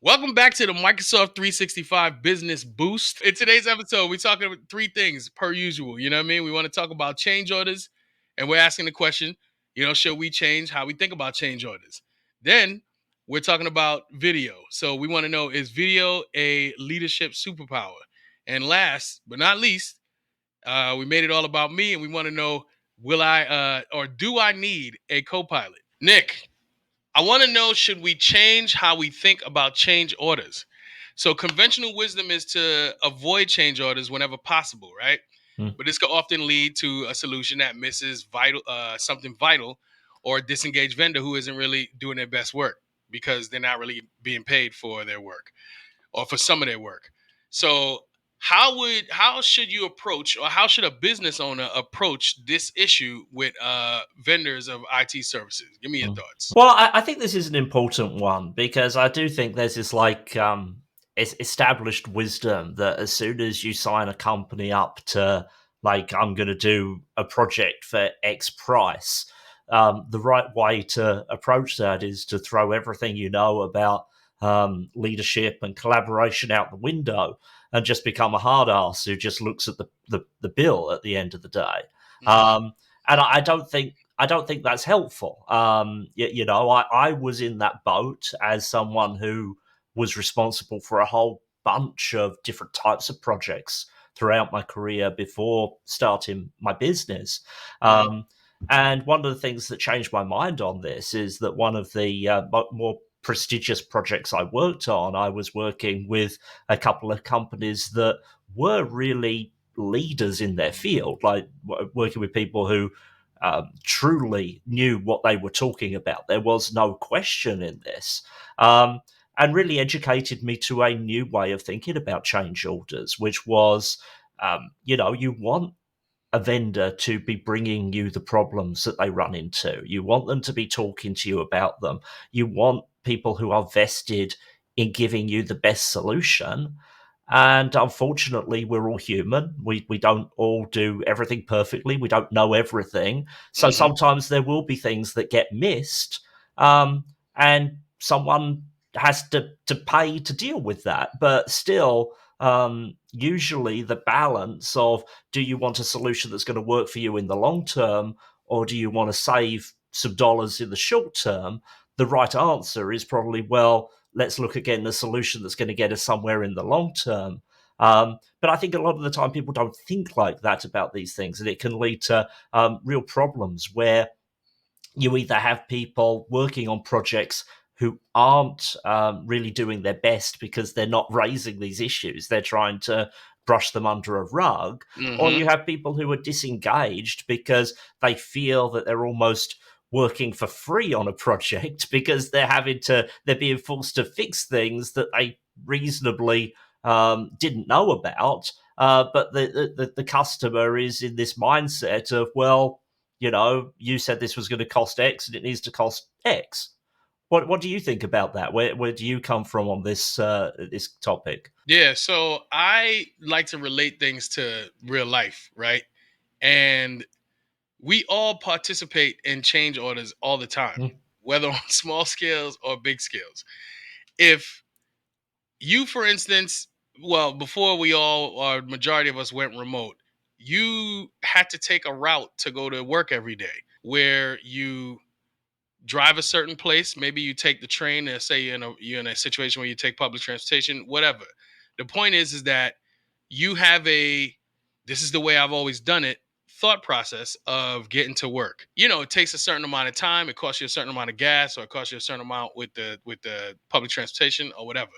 Welcome back to the Microsoft 365 Business Boost. In today's episode, we're talking about three things per usual. You know what I mean? We want to talk about change orders, and we're asking the question, should we change how we think about change orders? Then we're talking about video. So we want to know, is video a leadership superpower? And last but not least, we made it all about me, and we want to know, will I or do I need a Copilot? Nick, I want to know, should we change how we think about change orders? So conventional wisdom is to avoid change orders whenever possible, right? Mm. But this could often lead to a solution that misses something vital, or a disengaged vendor who isn't really doing their best work because they're not really being paid for their work or for some of their work. So how should you approach, or how should a business owner approach this issue with vendors of IT services? Give me your Mm. thoughts. Well, I think this is an important one because I do think there's this established wisdom that as soon as you sign a company up to I'm going to do a project for X price, the right way to approach that is to throw everything you know about leadership and collaboration out the window and just become a hard ass who just looks at the bill at the end of the day. Mm-hmm. And I don't think that's helpful. I was in that boat as someone who was responsible for a whole bunch of different types of projects throughout my career before starting my business. Mm-hmm. And one of the things that changed my mind on this is that one of the more prestigious projects I worked on, I was working with a couple of companies that were really leaders in their field, like working with people who truly knew what they were talking about. There was no question in this. And really educated me to a new way of thinking about change orders, which was, you want a vendor to be bringing you the problems that they run into. You want them to be talking to you about them. You want people who are vested in giving you the best solution. And unfortunately, we're all human. We don't all do everything perfectly. We don't know everything. So Mm-hmm. sometimes there will be things that get missed. And someone has to pay to deal with that. But still, usually the balance of, do you want a solution that's going to work for you in the long term, or do you want to save some dollars in the short term? The right answer is probably, well, let's look again at a solution that's going to get us somewhere in the long term. But I think a lot of the time people don't think like that about these things, and it can lead to real problems where you either have people working on projects who aren't really doing their best because they're not raising these issues. They're trying to brush them under a rug. Or Mm-hmm. you have people who are disengaged because they feel that they're almost working for free on a project because they're being forced to fix things that they reasonably didn't know about. But the customer is in this mindset of, well, you said this was going to cost X and it needs to cost X. What do you think about that? Where do you come from on this topic? Yeah, so I like to relate things to real life, right? And we all participate in change orders all the time, Mm. whether on small scales or big scales. If you, for instance, well, before we all, or majority of us, went remote, you had to take a route to go to work every day, where you drive a certain place. Maybe you take the train, and say you're in a situation where you take public transportation, whatever. The point is that you have a, this is the way I've always done it, thought process of getting to work. It takes a certain amount of time, it costs you a certain amount of gas, or it costs you a certain amount with the public transportation or whatever.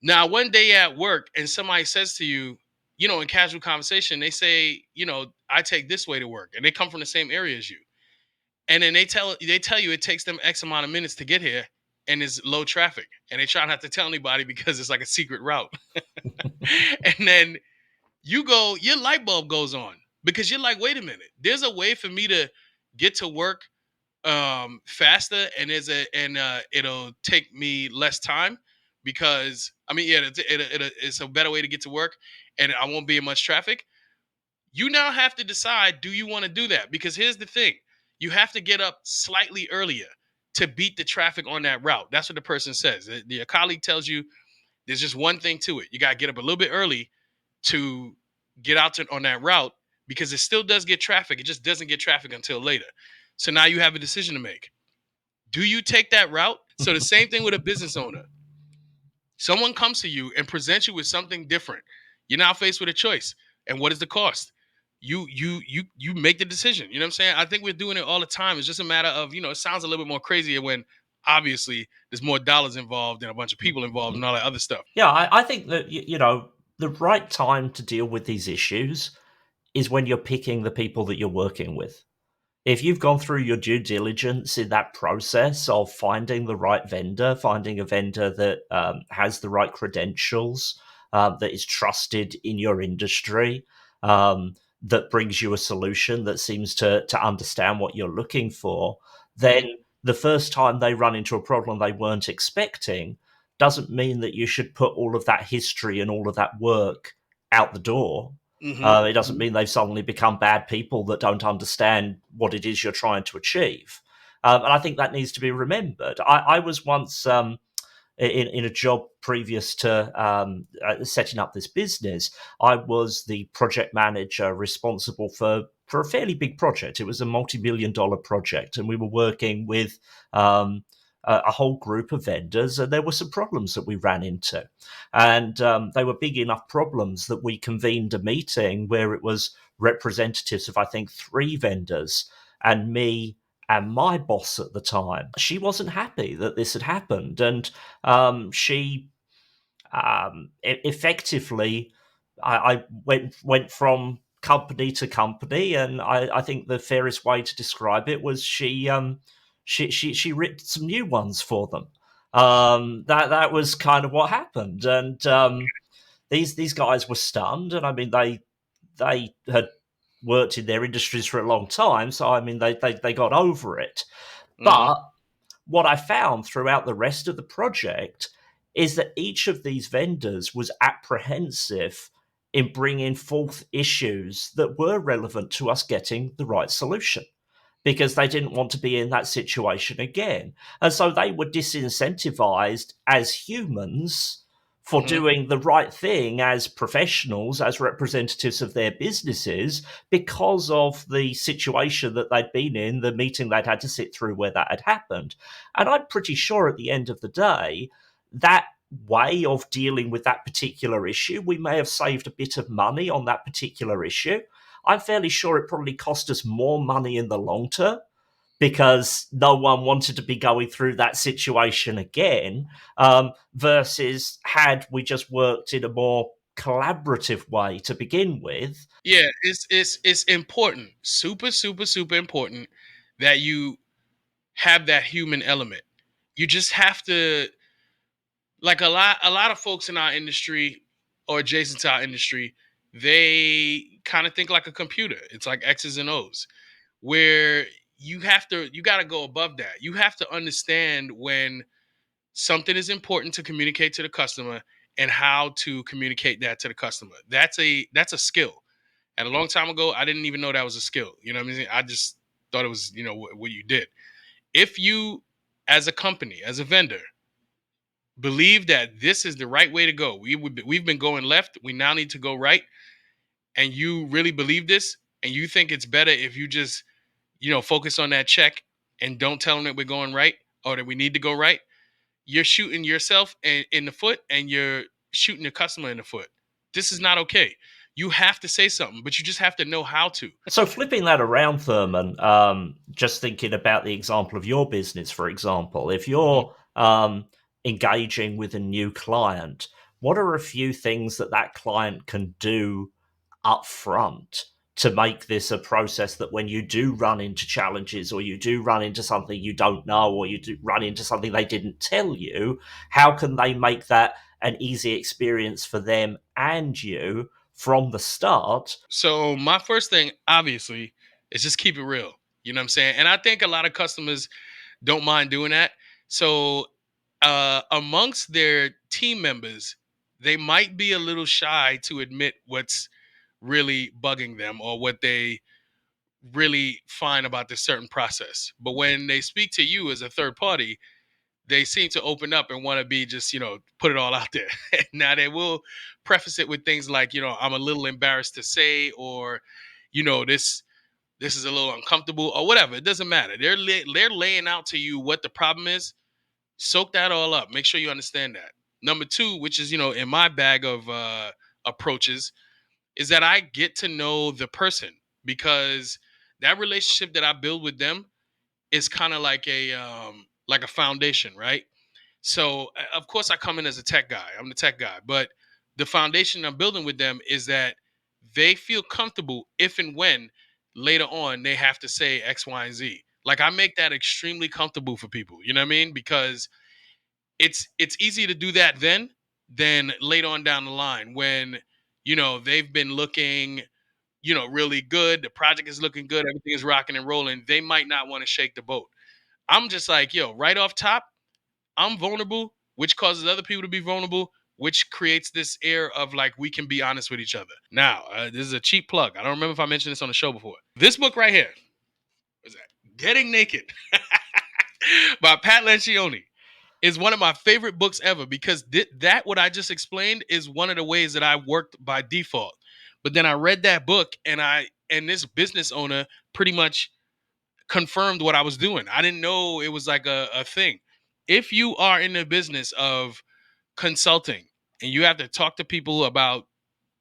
Now, one day at work, and somebody says to you, in casual conversation, they say, I take this way to work, and they come from the same area as you. And then they tell you it takes them X amount of minutes to get here, and it's low traffic. And they try not to tell anybody because it's like a secret route. And then your light bulb goes on, because you're like, wait a minute, there's a way for me to get to work faster, and it'll take me less time, because I mean, yeah, it's a better way to get to work, and I won't be in much traffic. You now have to decide, do you want to do that? Because here's the thing, you have to get up slightly earlier. to beat the traffic on that route. That's what the person says. Your colleague tells you there's just one thing to it. You got to get up a little bit early to get out on that route because it still does get traffic. It just doesn't get traffic until later. So now you have a decision to make. Do you take that route? So the same thing with a business owner. Someone comes to you and presents you with something different. You're now faced with a choice. And what is the cost? You make the decision. You know what I'm saying? I think we're doing it all the time. It's just a matter of, it sounds a little bit more crazier when obviously there's more dollars involved and a bunch of people involved and all that other stuff. Yeah, I think that the right time to deal with these issues is when you're picking the people that you're working with. If you've gone through your due diligence in that process of finding the right vendor, finding a vendor that has the right credentials, that is trusted in your industry, that brings you a solution that seems to understand what you're looking for, then the first time they run into a problem they weren't expecting doesn't mean that you should put all of that history and all of that work out the door. Mm-hmm. It doesn't mean they've suddenly become bad people that don't understand what it is you're trying to achieve. And I think that needs to be remembered. I was once in a job previous to setting up this business. I was the project manager responsible for a fairly big project. It was a multi-million-dollar project, and we were working with a whole group of vendors, and there were some problems that we ran into. And they were big enough problems that we convened a meeting where it was representatives of, I think, 3 vendors and me and my boss at the time. She wasn't happy that this had happened, and she effectively, I went from company to company, and I think the fairest way to describe it was she ripped some new ones for them. That was kind of what happened, and these guys were stunned, and I mean they had worked in their industries for a long time, so I mean they got over it. Mm-hmm. But what I found throughout the rest of the project is that each of these vendors was apprehensive in bringing forth issues that were relevant to us getting the right solution, because they didn't want to be in that situation again. And so they were disincentivized as humans for Mm-hmm. doing the right thing as professionals, as representatives of their businesses, because of the situation that they'd been in, the meeting they'd had to sit through where that had happened. And I'm pretty sure at the end of the day, that way of dealing with that particular issue, we may have saved a bit of money on that particular issue. I'm fairly sure it probably cost us more money in the long term because no one wanted to be going through that situation again, versus had we just worked in a more collaborative way to begin with. Yeah, it's important, super important that you have that human element. You just have to, like a lot of folks in our industry or adjacent to our industry, they kind of think like a computer. It's like X's and O's, where you got to go above that. You have to understand when something is important to communicate to the customer and how to communicate that to the customer. That's a skill. And a long time ago, I didn't even know that was a skill. You know what I mean? I just thought it was, what you did. If you, as a company, as a vendor, believe that this is the right way to go, we've been going left, we now need to go right, and you really believe this, and you think it's better if you just, focus on that check and don't tell them that we're going right or that we need to go right, you're shooting yourself in the foot and you're shooting the customer in the foot. This is not okay. You have to say something, but you just have to know how to. So flipping that around, Thurman, just thinking about the example of your business, for example, if Mhm. you're engaging with a new client, what are a few things that that client can do up front to make this a process that when you do run into challenges, or you do run into something you don't know, or you do run into something they didn't tell you, how can they make that an easy experience for them and you from the start? So my first thing, obviously, is just keep it real. You know what I'm saying? And I think a lot of customers don't mind doing that. So amongst their team members, they might be a little shy to admit what's really bugging them or what they really fine about this certain process. But when they speak to you as a third party, they seem to open up and want to be just, put it all out there. Now they will preface it with things like, I'm a little embarrassed to say, or, this is a little uncomfortable, or whatever. It doesn't matter. They're laying out to you what the problem is. Soak that all up. Make sure you understand that. Number two, which is, in my bag of approaches, is that I get to know the person, because that relationship that I build with them is kind of like a foundation, right? So of course I come in as a tech guy. I'm the tech guy, but the foundation I'm building with them is that they feel comfortable if and when later on they have to say X, Y, and Z. Like I make that extremely comfortable for people. You know what I mean? Because it's easy to do that then than later on down the line when they've been looking really good. The project is looking good. Everything is rocking and rolling. They might not want to shake the boat. I'm just like, right off top, I'm vulnerable, which causes other people to be vulnerable, which creates this air of like we can be honest with each other. Now, this is a cheap plug. I don't remember if I mentioned this on the show before. This book right here, what's that? Getting Naked by Pat Lencioni is one of my favorite books ever, because that what I just explained is one of the ways that I worked by default. But then I read that book, and this business owner pretty much confirmed what I was doing. I didn't know it was like a thing. If you are in the business of consulting and you have to talk to people about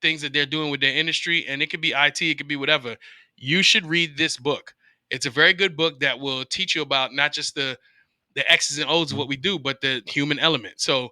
things that they're doing with their industry, and it could be IT, it could be whatever, you should read this book. It's a very good book that will teach you about not just the X's and O's of what we do, but the human element. So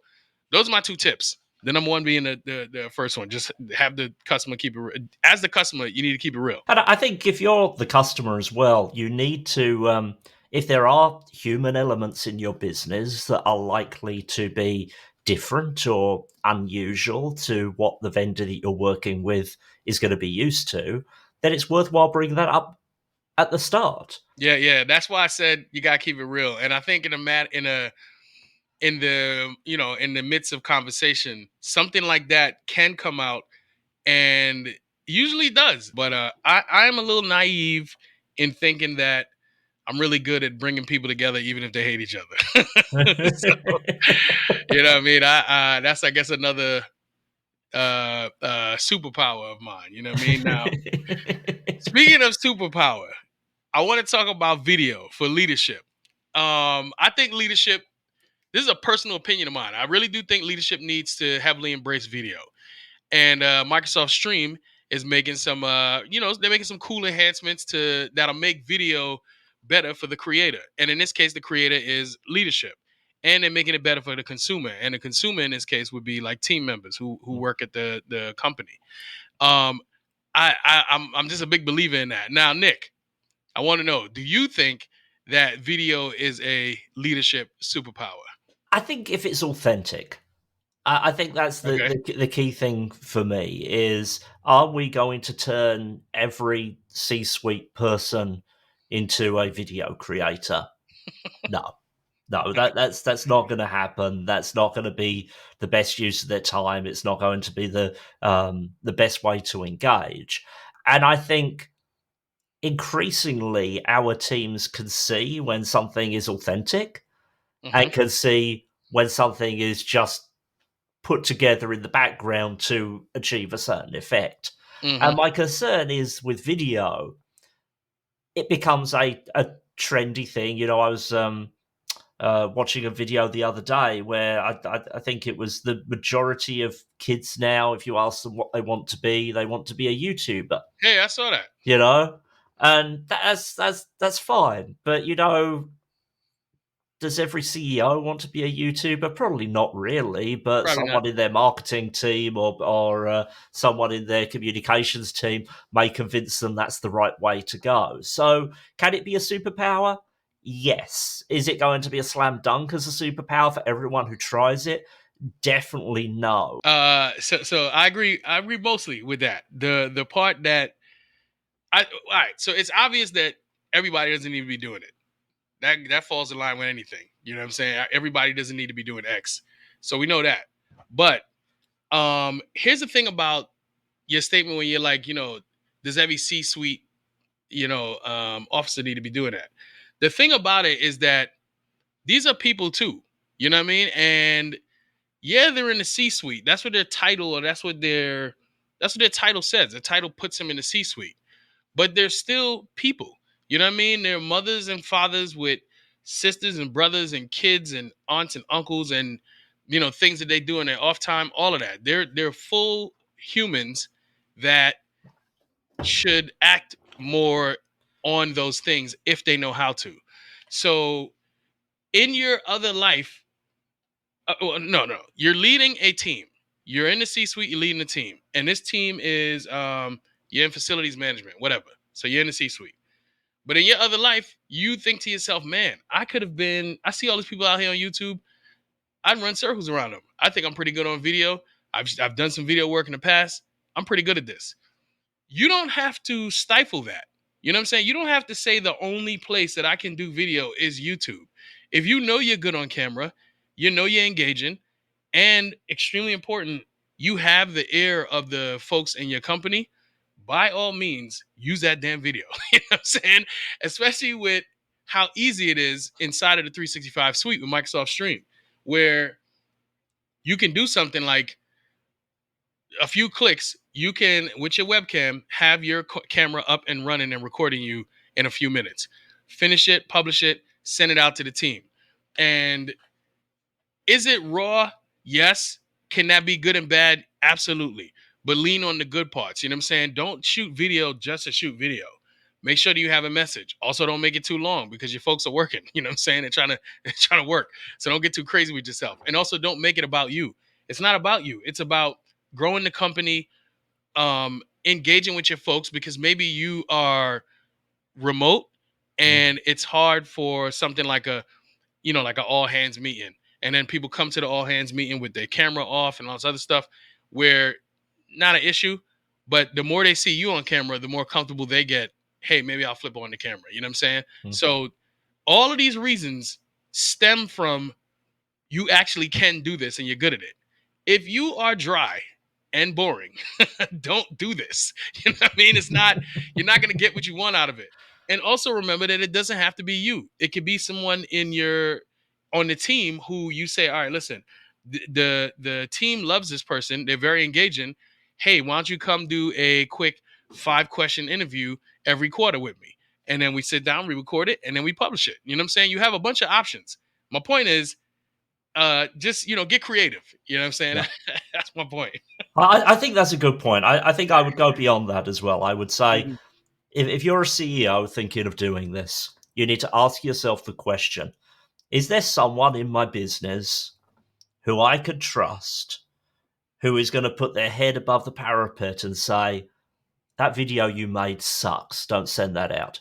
those are my two tips. The number one being the first one, just have the customer keep it. As the customer, you need to keep it real. And I think if you're the customer as well, you need to, if there are human elements in your business that are likely to be different or unusual to what the vendor that you're working with is going to be used to, then it's worthwhile bringing that up at the start. Yeah, yeah. That's why I said you gotta keep it real. And I think in the midst of conversation, something like that can come out, and usually does. But I'm a little naive in thinking that I'm really good at bringing people together, even if they hate each other. So, you know what I mean? That's, I guess, another superpower of mine. You know what I mean? Now, speaking of superpower, I want to talk about video for leadership. I think leadership. This is a personal opinion of mine. I really do think leadership needs to heavily embrace video. And Microsoft Stream is making some, they're making some cool enhancements that'll make video better for the creator. And in this case, the creator is leadership, and they're making it better for the consumer. And the consumer in this case would be like team members who work at the company. Um, I'm just a big believer in that. Now, Nick, I want to know: do you think that video is a leadership superpower? I think if it's authentic, I think that's Okay. the key thing for me is, are we going to turn every C-suite person into a video creator? No. No, that's not going to happen. That's not going to be the best use of their time. It's not going to be the best way to engage. And I think increasingly our teams can see when something is authentic Mm-hmm. and can see when something is just put together in the background to achieve a certain effect. Mm-hmm. And my concern is with video, it becomes a trendy thing. You know, I was watching a video the other day where I think it was the majority of kids now, if you ask them what they want to be a YouTuber, Hey, I saw that. you know? And that's fine. But you know, does every CEO want to be a YouTuber? Probably not really, but Probably not. someone in their marketing team or someone in their communications team may convince them that's the right way to go. So, can it be a superpower? Yes. Is it going to be a slam dunk as a superpower for everyone who tries it? Definitely no. So I agree. I agree mostly with that. The part that all right. So it's obvious that everybody doesn't need to be doing it. That falls in line with anything. You know what I'm saying? Everybody doesn't need to be doing X. So we know that. But here's the thing about your statement when you're like, does every C-suite officer need to be doing that. The thing about it is that these are people too. You know what I mean? And yeah, they're in the C-suite. That's what their title, or that's what their title says. The title puts them in the C-suite, but they're still people. You know what I mean? They're mothers and fathers with sisters and brothers and kids and aunts and uncles, and things that they do in their off time. All of that. They're full humans that should act more on those things if they know how to. So in your other life, no, you're leading a team. You're in the C-suite. You're leading a team, and this team is you're in facilities management, whatever. So you're in the C-suite. But in your other life, you think to yourself, man, I could have been. I see all these people out here on YouTube. I'd run circles around them. I think I'm pretty good on video. I've done some video work in the past. I'm pretty good at this. You don't have to stifle that. You know what I'm saying? You don't have to say the only place that I can do video is YouTube. If you know you're good on camera, you know you're engaging, and extremely important, you have the ear of the folks in your company, by all means, use that damn video. You know what I'm saying? Especially with how easy it is inside of the 365 suite with Microsoft Stream, where you can do something like a few clicks, you can, with your webcam, have your camera up and running and recording you in a few minutes. Finish it, publish it, send it out to the team. And is it raw? Yes. Can that be good and bad? Absolutely. But lean on the good parts. You know what I'm saying? Don't shoot video just to shoot video. Make sure that you have a message. Also, don't make it too long because your folks are working. You know what I'm saying? They're trying to work. So don't get too crazy with yourself. And also don't make it about you. It's not about you. It's about growing the company, engaging with your folks, because maybe you are remote Mm. and it's hard for something like like an all hands meeting. And then people come to the all hands meeting with their camera off and all this other stuff, where not an issue. But the more they see you on camera, the more comfortable they get. Hey, maybe I'll flip on the camera. You know what I'm saying? Mm. So all of these reasons stem from you actually can do this and you're good at it. If you are dry and boring, don't do this. You know what I mean? You're not going to get what you want out of it. And also remember that it doesn't have to be you. It could be someone on the team who you say, all right, listen, the team loves this person. They're very engaging. Hey, why don't you come do a quick 5-question interview every quarter with me? And then we sit down, we record it, and then we publish it. You know what I'm saying? You have a bunch of options. My point is, just get creative. You know what I'm saying? Yeah. That's my point. I think that's a good point. I think I would go beyond that as well. I would say Mhm. if you're a CEO thinking of doing this, you need to ask yourself the question: is there someone in my business who I could trust, who is going to put their head above the parapet and say, that video you made sucks, don't send that out?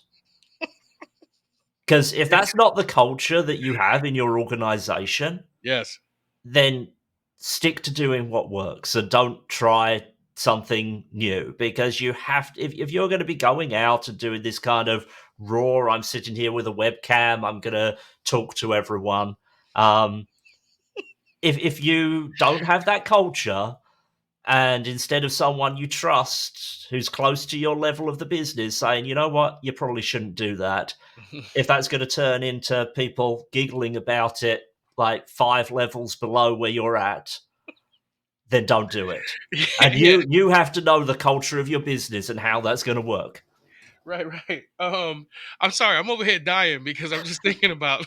Because if that's not the culture that you have in your organization, Yes. then stick to doing what works and don't try something new, because you have to, if you're going to be going out and doing this kind of raw, I'm sitting here with a webcam, I'm going to talk to everyone. um, if you don't have that culture, and instead of someone you trust who's close to your level of the business saying, you know what, you probably shouldn't do that, if that's going to turn into people giggling about it like 5 levels below where you're at, then don't do it. And Yeah. you have to know the culture of your business and how that's going to work. Right. Right. I'm sorry. I'm over here dying because I'm just thinking about.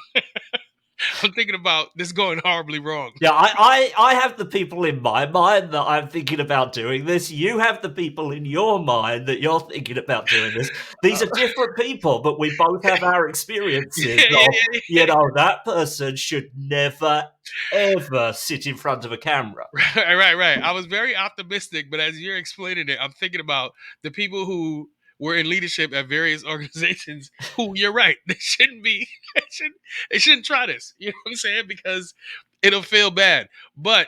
I'm thinking about this going horribly wrong. Yeah, I have the people in my mind that I'm thinking about doing this. You have the people in your mind that you're thinking about doing this. These Uh, are different people, but we both have our experiences yeah. Yeah. of, Yeah. that person should never, ever sit in front of a camera. Right, right, right. I was very optimistic, but as you're explaining it, I'm thinking about the people who were in leadership at various organizations who, you're right, they shouldn't be, they shouldn't, they shouldn't try this. You know what I'm saying? Because it'll feel bad. But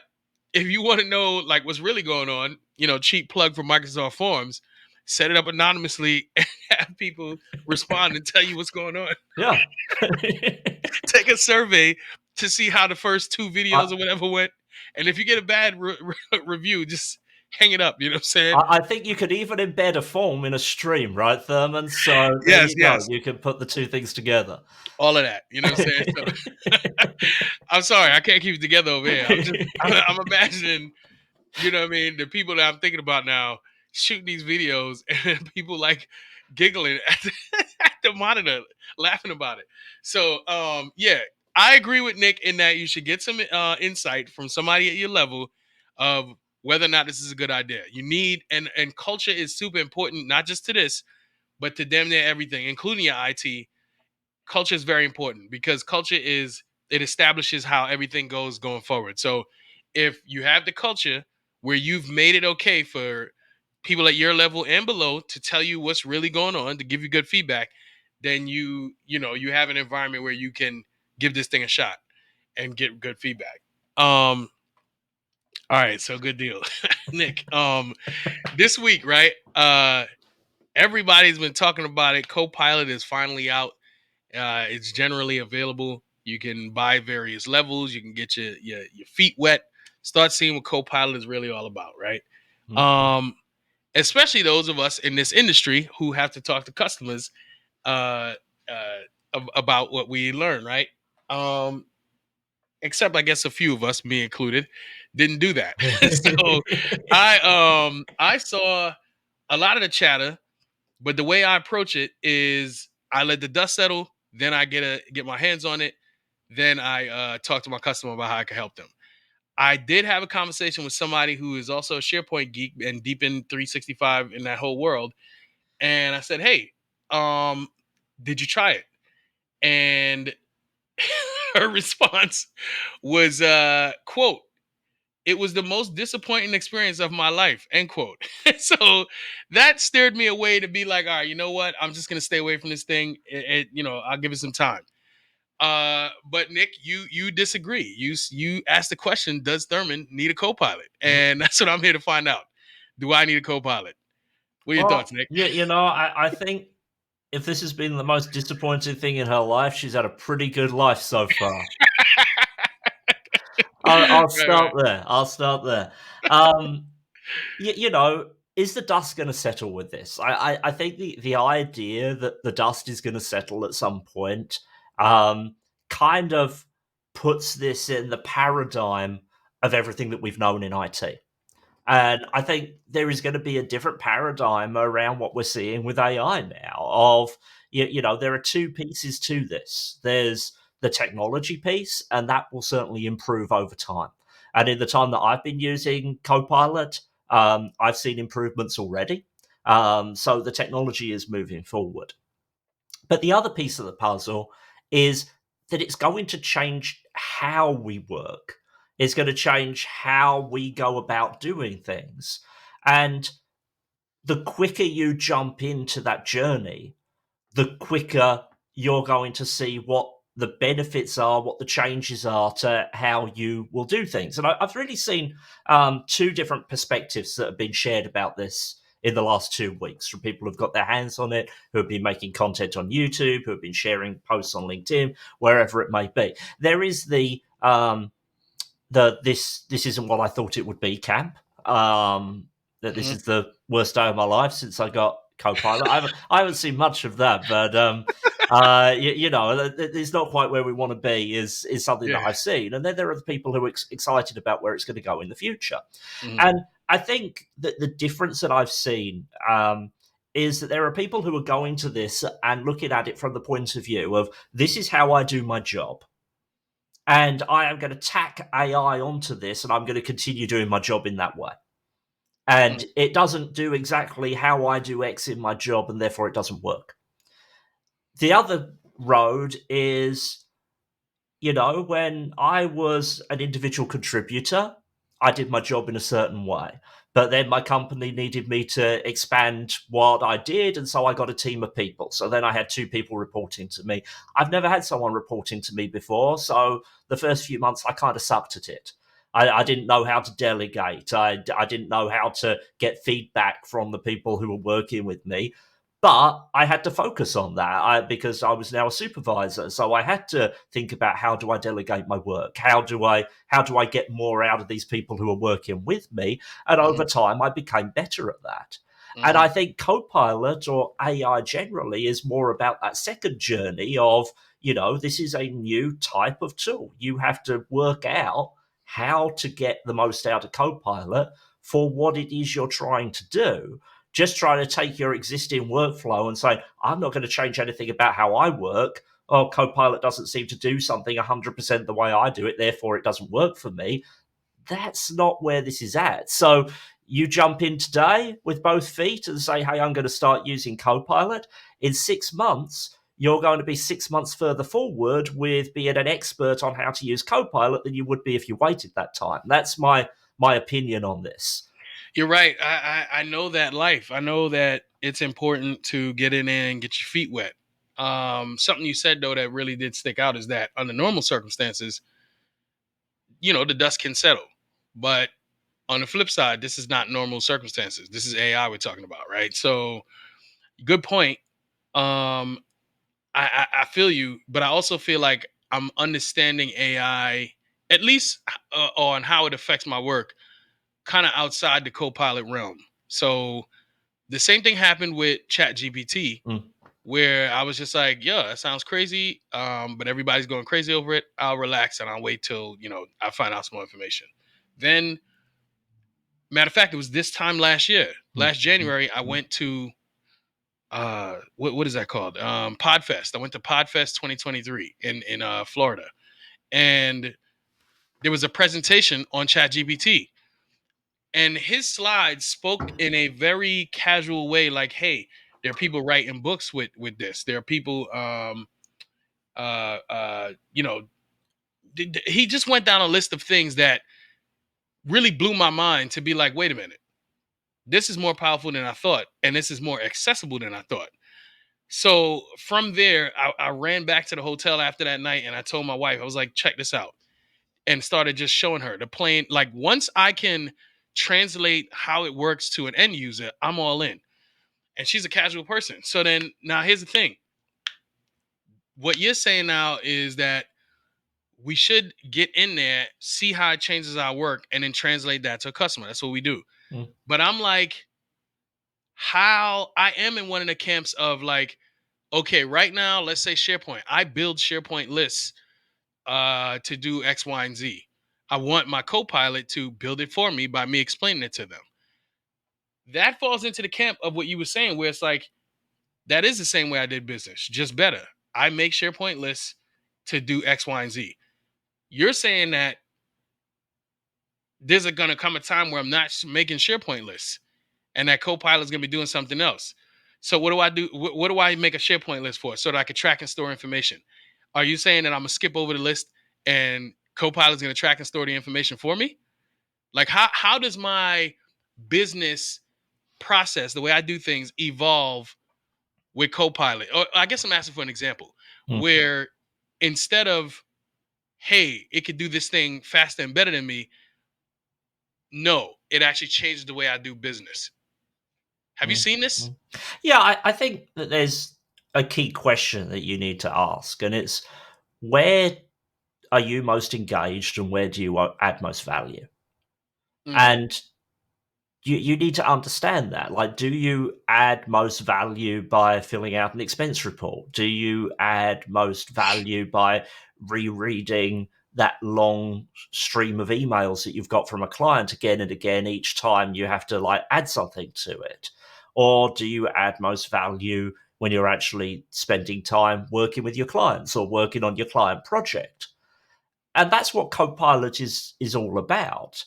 if you want to know like what's really going on, cheap plug for Microsoft Forms, set it up anonymously and have people respond and tell you what's going on. Yeah. Take a survey to see how the first 2 I, videos or whatever went. And if you get a bad review, just hang it up. You know what I'm saying? I think you could even embed a form in a stream, right, Therman? So there Yes, you go. yes, You can put the two things together. all of that. You know what I'm saying? So I'm sorry, I can't keep it together over here. I'm imagining, you know what I mean, the people that I'm thinking about now shooting these videos and people like giggling at at the monitor, laughing about it. So yeah, I agree with Nick in that you should get some insight from somebody at your level of whether or not this is a good idea. You need and culture is super important, not just to this, but to damn near everything, including your IT. Culture is very important because culture is it establishes how everything goes going forward. So if you have the culture where you've made it okay for people at your level and below to tell you what's really going on, to give you good feedback, then you have an environment where you can give this thing a shot and get good feedback. All right, so good deal. Nick, this week, right? Everybody's been talking about it. Copilot is finally out. It's generally available. You can buy various levels. You can get your feet wet. Start seeing what Copilot is really all about, right? Mhm. Um, Especially those of us in this industry who have to talk to customers uh, about what we learn, right? Um, except I guess a few of us, me included, didn't do that. So I saw a lot of the chatter, but the way I approach it is I let the dust settle, then I get my hands on it, then I talk to my customer about how I can help them. I did have a conversation with somebody who is also a SharePoint geek and deep in 365 in that whole world, and I said, "Hey, um, did you try it?" And her response was, "Quote." It was the most disappointing experience of my life, end quote. So that steered me away to be like, all right, you know what? I'm just gonna stay away from this thing. I'll give it some time. But Nick, you disagree. You asked the question, does Therman need a co-pilot? And that's what I'm here to find out. Do I need a co-pilot? What are your thoughts, Well, Nick? I think if this has been the most disappointing thing in her life, she's had a pretty good life so far. I'll Right, right. start there. I'll start there. Um, you know, is the dust going to settle with this? I think the idea that the dust is going to settle at some point um, kind of puts this in the paradigm of everything that we've known in IT. And I think there is going to be a different paradigm around what we're seeing with AI now. There are two pieces to this. There's the technology piece, and that will certainly improve over time. And in the time that I've been using Copilot, I've seen improvements already. So the technology is moving forward. But the other piece of the puzzle is that it's going to change how we work. It's going to change how we go about doing things. And the quicker you jump into that journey, the quicker you're going to see what the benefits are, what the changes are to how you will do things. And I've really seen two different perspectives that have been shared about this in the last 2 weeks from people who've got their hands on it, who have been making content on YouTube, who have been sharing posts on LinkedIn, wherever it may be. There is the this isn't what I thought it would be camp. That this Mhm. is the worst day of my life since I got Copilot. I haven't seen much of that, but it's not quite where we want to be. Is something that Yeah. I've seen, and then there are the people who are excited about where it's going to go in the future. Mhm. And I think that the difference that I've seen is that there are people who are going to this and looking at it from the point of view of this is how I do my job. And I am going to tack AI onto this and I'm going to continue doing my job in that way. And Mhm. it doesn't do exactly how I do X in my job, and therefore it doesn't work. The other road is, when I was an individual contributor, I did my job in a certain way. But then my company needed me to expand what I did, and so I got a team of people. So then I had two people reporting to me. I've never had someone reporting to me before, so the first few months I kind of sucked at it. I didn't know how to delegate. I didn't know how to get feedback from the people who were working with me. But I had to focus on that because I was now a supervisor. So I had to think about, how do I delegate my work? How do I get more out of these people who are working with me? And over Hmm. time, I became better at that. And Hmm. I think Copilot or AI generally is more about that second journey of, this is a new type of tool. You have to work out how to get the most out of Copilot for what it is you're trying to do. Just trying to take your existing workflow and say, I'm not going to change anything about how I work. Oh, Copilot doesn't seem to do something 100% the way I do it, therefore it doesn't work for me. That's not where this is at. So you jump in today with both feet and say, hey, I'm going to start using Copilot. In 6 months, you're going to be 6 months further forward with being an expert on how to use Copilot than you would be if you waited that time. That's my opinion on this. You're right. I know that life. I know that it's important to get in there and get your feet wet. Something you said though that really did stick out is that under normal circumstances, the dust can settle. But on the flip side, this is not normal circumstances. This is AI we're talking about, right? So, good point. Um, I feel you, but I also feel like I'm understanding AI at least on how it affects my work, kind of outside the Copilot realm. So the same thing happened with ChatGPT, Mm, where I was just like, yeah, that sounds crazy. But everybody's going crazy over it. I'll relax and I'll wait till, I find out some more information. Then, matter of fact, it was this time last year, mm, last mm, January, I mm, went to what is that called? Podfest. I went to Podfest 2023 in Florida. And there was a presentation on ChatGPT. And his slides spoke in a very casual way, like, hey, there are people writing books with this. There are people uh uh you know he just went down a list of things that really blew my mind to be like, wait a minute, this is more powerful than I thought, and this is more accessible than I thought. So from there, I ran back to the hotel after that night and I told my wife, I was like, check this out. And started just showing her the plane. Like, once I can translate how it works to an end user, I'm all in. And she's a casual person. So then, now here's the thing. What you're saying now is that we should get in there, see how it changes our work, and then translate that to a customer. That's what we do. mm, But I'm like, how I am in one of the camps of like, okay, right now, let's say SharePoint. I build SharePoint lists to do X, Y, and Z. I want my co-pilot to build it for me by me explaining it to them. That falls into the camp of what you were saying, where it's like, that is the same way I did business, just better. I make SharePoint lists to do X, Y, and Z. You're saying that there's going to come a time where I'm not making SharePoint lists and that Copilot is going to be doing something else. So what do I do? What do I make a SharePoint list for? So that I can track and store information. Are you saying that I'm gonna skip over the list and Copilot's going to track and store the information for me? Like, how does my business process, the way I do things, evolve with Copilot? Or I guess I'm asking for an example mm. where instead of, hey, it could do this thing faster and better than me, no, it actually changes the way I do business. Have you Mm, seen this? mm. Yeah, I think that there's a key question that you need to ask, and it's, where are you most engaged and where do you add most value? Mm, And you need to understand that. Like, do you add most value by filling out an expense report? Do you add most value by rereading that long stream of emails that you've got from a client again and again each time you have to like add something to it? Or do you add most value when you're actually spending time working with your clients or working on your client project? And that's what Copilot is all about.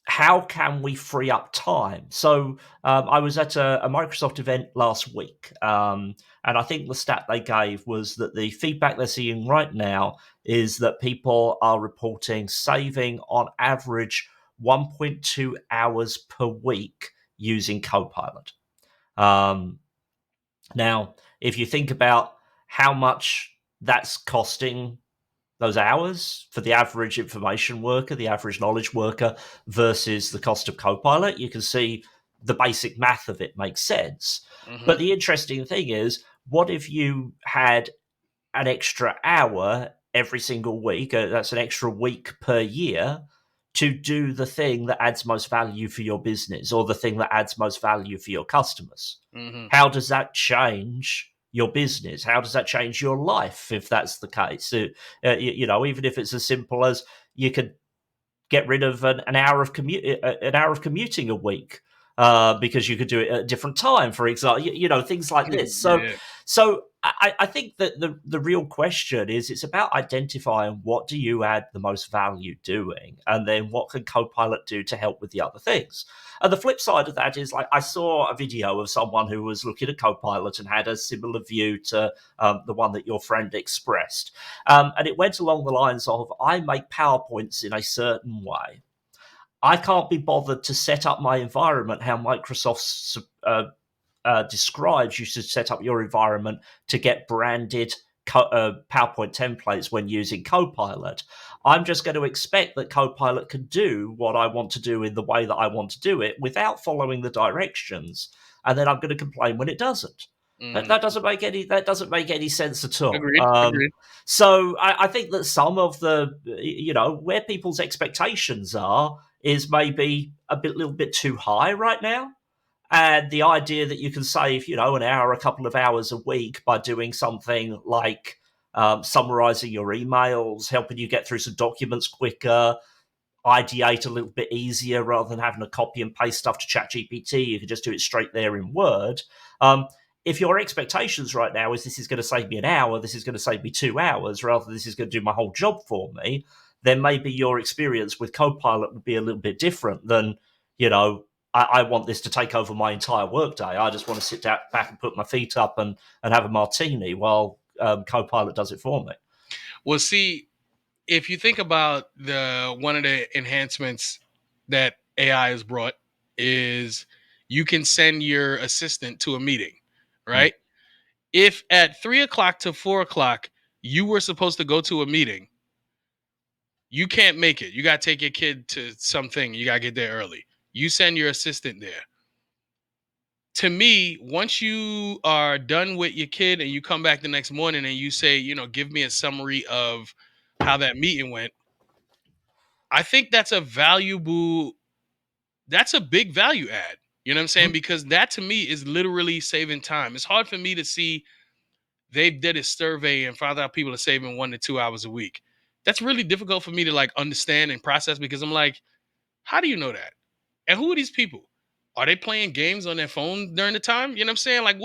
How can we free up time? So I was at a Microsoft event last week, and I think the stat they gave was that the feedback they're seeing right now is that people are reporting saving on average 1.2 hours per week using Copilot. Um, Now, if you think about how much that's costing those hours for the average information worker, the average knowledge worker, versus the cost of Copilot, you can see the basic math of it makes sense. Mm-hmm. But the interesting thing is, what if you had an extra hour every single week? That's an extra week per year to do the thing that adds most value for your business or the thing that adds most value for your customers. Mm-hmm. How does that change your business? How does that change your life if that's the case? Even if it's as simple as you could get rid of an hour of commuting a week because you could do it at a different time, for example. Things like this. So, Yeah. so I think that the real question is it's about identifying what do you add the most value doing, and then what can Copilot do to help with the other things. And the flip side of that is, like, I saw a video of someone who was looking at Copilot and had a similar view to the one that your friend expressed. And it went along the lines of, I make PowerPoints in a certain way. I can't be bothered to set up my environment how Microsoft describes you should set up your environment to get branded PowerPoint templates when using Copilot. I'm just going to expect that Copilot can do what I want to do in the way that I want to do it without following the directions, and then I'm going to complain when it doesn't. That, Mm-hmm. that doesn't make any sense at all. Agreed. Agreed. So I think that some of the where people's expectations are is maybe little bit too high right now. And the idea that you can save, an hour, a couple of hours a week by doing something like summarizing your emails, helping you get through some documents quicker, ideate a little bit easier rather than having to copy and paste stuff to ChatGPT. You can just do it straight there in Word. If your expectations right now is this is going to save me an hour, this is going to save me 2 hours, rather than this is going to do my whole job for me, then maybe your experience with Copilot would be a little bit different than, I want this to take over my entire workday. I just want to sit down, back and put my feet up and have a martini while Copilot does it for me. Well, see, if you think about one of the enhancements that AI has brought is you can send your assistant to a meeting, Mm. right? If at 3 o'clock to 4 o'clock you were supposed to go to a meeting, you can't make it. You got to take your kid to something. You got to get there early. You send your assistant there. To me, once you are done with your kid and you come back the next morning and you say, give me a summary of how that meeting went, I think that's a big value add. You know what I'm saying? Mm. Because that to me is literally saving time. It's hard for me to see they did a survey and found out people are saving 1 to 2 hours a week. That's really difficult for me to like understand and process because I'm like, how do you know that? And who are these people? Are they playing games on their phone during the time? You know what I'm saying? Like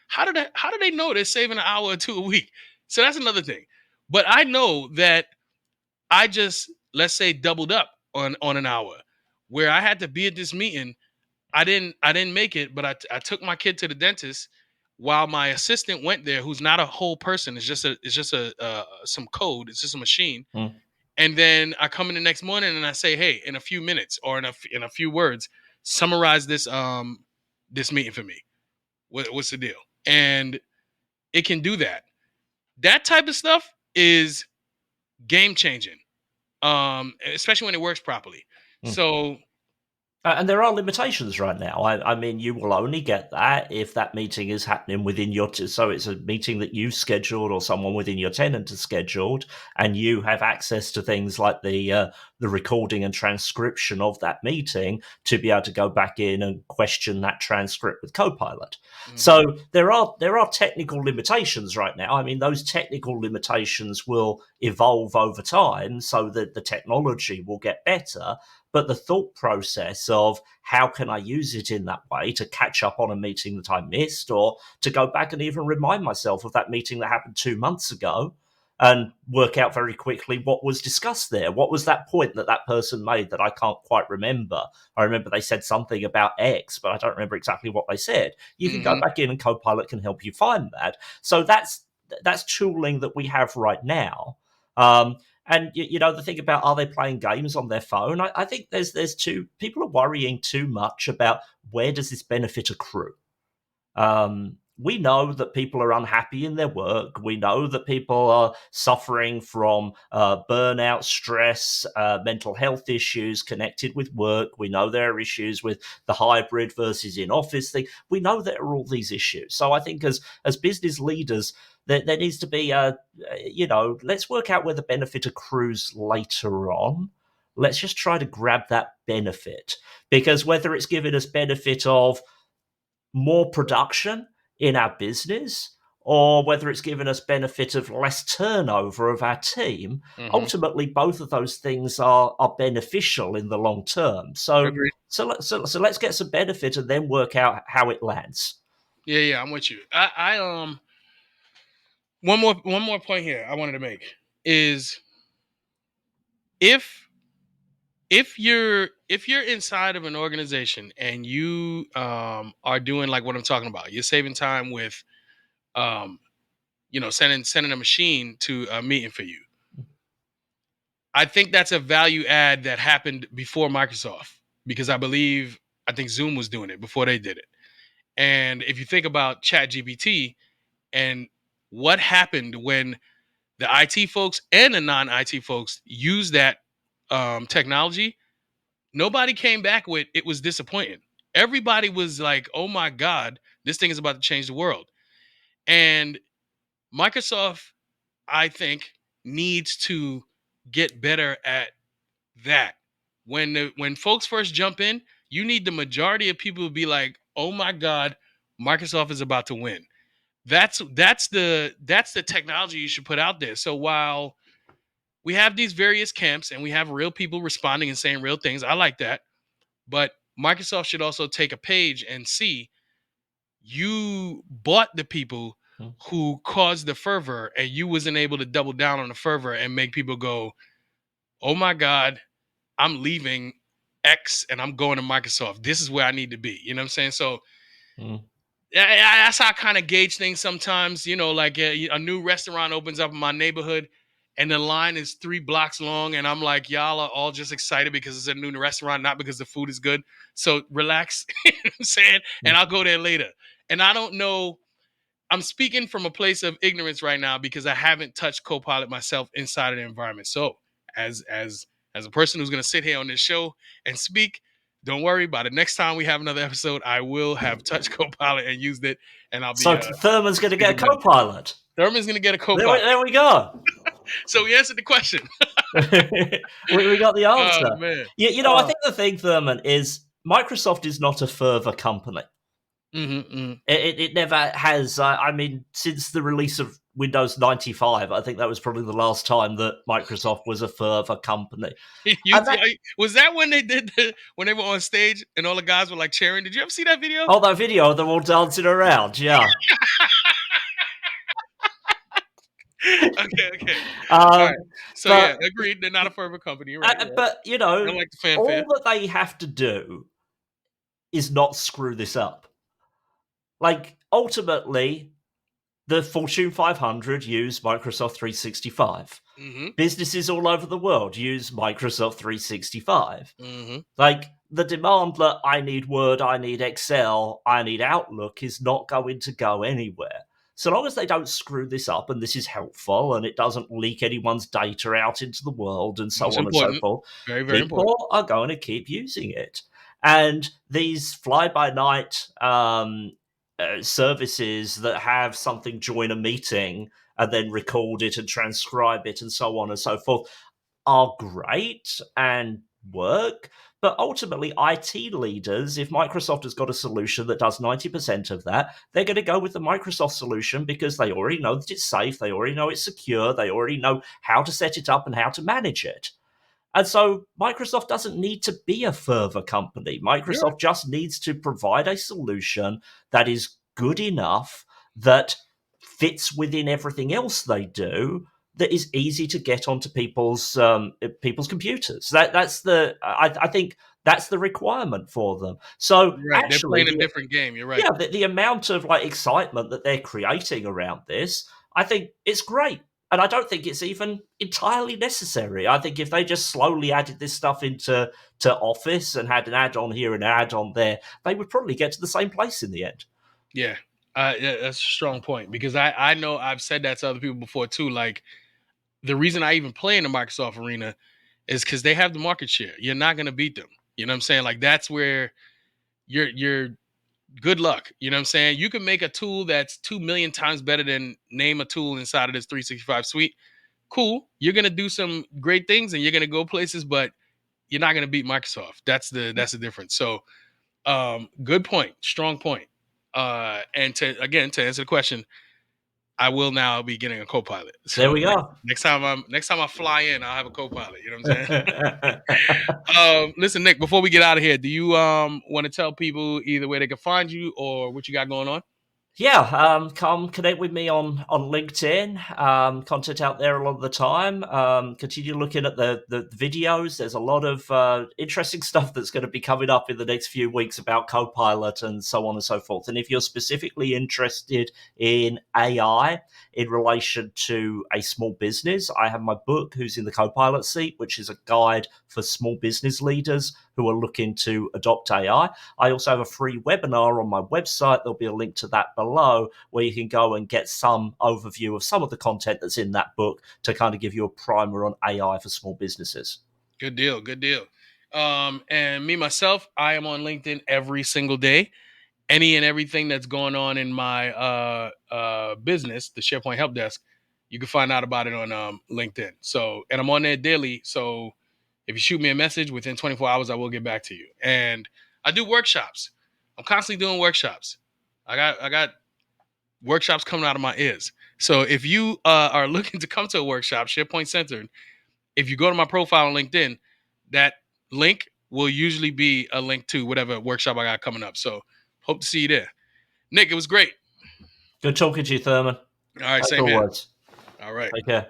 how do they know they're saving an hour or two a week? So that's another thing. But I know that I just, let's say, doubled up on an hour where I had to be at this meeting. I didn't make it, but I took my kid to the dentist while my assistant went there, who's not a whole person. It's just a some code. It's just a machine. Mm. And then I come in the next morning and I say, hey, in a few minutes or in a few words, summarize this meeting for me. What's the deal? And it can do that. That type of stuff is game changing, especially when it works properly. Mm. So And there are limitations right now. I mean, you will only get that if that meeting is happening within your. So it's a meeting that you've scheduled or someone within your tenant has scheduled, and you have access to things like the recording and transcription of that meeting to be able to go back in and question that transcript with Copilot. mhm, So there are technical limitations right now. I mean, those technical limitations will evolve over time, so that the technology will get better, but the thought process of how can I use it in that way to catch up on a meeting that I missed, or to go back and even remind myself of that meeting that happened 2 months ago and work out very quickly what was discussed there. What was that point that that person made that I can't quite remember? I remember they said something about X, but I don't remember exactly what they said. You can go mhm, back in and Copilot can help you find that. So that's tooling that we have right now. And the thing about, are they playing games on their phone? I think there's two people are worrying too much about where does this benefit accrue. we know that people are unhappy in their work. We know that people are suffering from burnout, stress, mental health issues connected with work. We know there are issues with the hybrid versus in office thing. We know there are all these issues. So I think as business leaders, there needs to be let's work out where the benefit accrues later on. Let's just try to grab that benefit, because whether it's giving us benefit of more production in our business, or whether it's given us benefit of less turnover of our team, Hmm. ultimately both of those things are beneficial in the long term. So Agreed. so let's get some benefit and then work out how it lands. Yeah, yeah, I'm with you. I one more point here I wanted to make is if if you're inside of an organization and you are doing like what I'm talking about, you're saving time with um sending a machine to a meeting for you. I think that's a value add that happened before Microsoft, because I think Zoom was doing it before they did it. And if you think about ChatGPT and what happened when the IT folks and the non-IT folks used that technology, nobody came back with it was disappointing. Everybody was like, "Oh my God, this thing is about to change the world." And Microsoft, I think, needs to get better at that. When folks first jump in, you need the majority of people to be like, "Oh my God, Microsoft is about to win." That's the technology you should put out there. So while we have these various camps and we have real people responding and saying real things, I like that. But Microsoft should also take a page and see you bought the people who caused the fervor, and you wasn't able to double down on the fervor and make people go, "Oh my God, I'm leaving X and I'm going to Microsoft. This is where I need to be." You know what I'm saying? So Mm. that's how I kind of gauge things sometimes. Like a new restaurant opens up in my neighborhood and the line is 3 blocks long. And I'm like, y'all are all just excited because it's a new restaurant, not because the food is good. So relax, you know what I'm saying? And Mm. I'll go there later. And I don't know. I'm speaking from a place of ignorance right now because I haven't touched Copilot myself inside of the environment. So as a person who's going to sit here on this show and speak, don't worry. By the next time we have another episode, I will have touched Copilot and used it, and I'll be So Thurman's going to get speaking a better. co-pilot. Thurman's going to get a There we, Copilot. there we go. So we answered the question. we got the Oh answer. man. I think the thing, Thurman, is Microsoft is not a further company. Mm-hmm. It never has. I mean, since the release of Windows 95, I think that was probably the last time that Microsoft was a further company. And that, Was that when they did when they were on stage and all the guys were like cheering? Did you ever see that video? oh, that video of them all dancing around, yeah. Okay, okay. All right. Um, So yeah, but agreed. They're not a fervor company. You're right. You're right. but I don't like the fanfare. all that they have to do is not screw this up. Like, ultimately, the Fortune 500 use Microsoft 365. Mm-hmm. Businesses all over the world use Microsoft 365. Mm-hmm. Like, the demand that I need Word, I need Excel, I need Outlook is not going to go anywhere. So long as they don't screw this up and this is helpful and it doesn't leak anyone's data out into the world and so Most on and so important. forth, Very, very important. people are going to keep using it. And these fly by night services that have something join a meeting and then record it and transcribe it and so on and so forth are great and work. But ultimately, IT leaders, if Microsoft has got a solution that does 90% of that, they're going to go with the Microsoft solution because they already know that it's safe, they already know it's secure, they already know how to set it up and how to manage it. And so Microsoft doesn't need to be a further company. You're right. Microsoft just needs to provide a solution that is good enough, that fits within everything else they do, that is easy to get onto people's computers. I think that's the requirement for them. So You're right. They're actually, playing a different game. You're right. the amount of like excitement that they're creating around this, I think it's great. And I don't think it's even entirely necessary. I think if they just slowly added this stuff into Office and had an add-on here and an add-on there, they would probably get to the same place in the end. Yeah. Yeah, that's a strong point because I know I've said that to other people before too. Like the reason I even play in the Microsoft arena is because they have the market share. You're not gonna beat them. You know what I'm saying? Like that's where you're good luck. You know what I'm saying? You can make a tool that's 2 million times better than name a tool inside of this 365 suite. Cool. You're gonna do some great things and you're gonna go places, but you're not gonna beat Microsoft. That's the difference. So good point, strong point. And to answer the question, I will now be getting a Copilot. There So we go. next time I fly in, I'll have a Copilot. You know what I'm saying? Listen, Nick. Before we get out of here, do you want to tell people either where they can find you or what you got going on? Yeah, come connect with me on LinkedIn. Content out there a lot of the time. Continue looking at the videos. There's a lot of interesting stuff that's going to be coming up in the next few weeks about Copilot and so on and so forth. And if you're specifically interested in AI in relation to a small business, I have my book, Who's in the Copilot Seat, which is a guide for small business leaders who are looking to adopt AI. I also have a free webinar on my website. There'll be a link to that below where you can go and get some overview of some of the content that's in that book to kind of give you a primer on AI for small businesses. Good deal. Good deal. And me myself, I am on LinkedIn every single day. Any and everything that's going on in my business, the SharePoint Help Desk, you can find out about it on LinkedIn. So, and I'm on there daily. So, if you shoot me a message within 24 hours, I will get back to you. And I do workshops. I'm constantly doing workshops. I got workshops coming out of my ears. So, if you are looking to come to a workshop, SharePoint Centered, if you go to my profile on LinkedIn, that link will usually be a link to whatever workshop I got coming up. So, hope to see you there. Nick, it was great. Good talking to you, Thurman. All right, As same here. always. All right. Take care.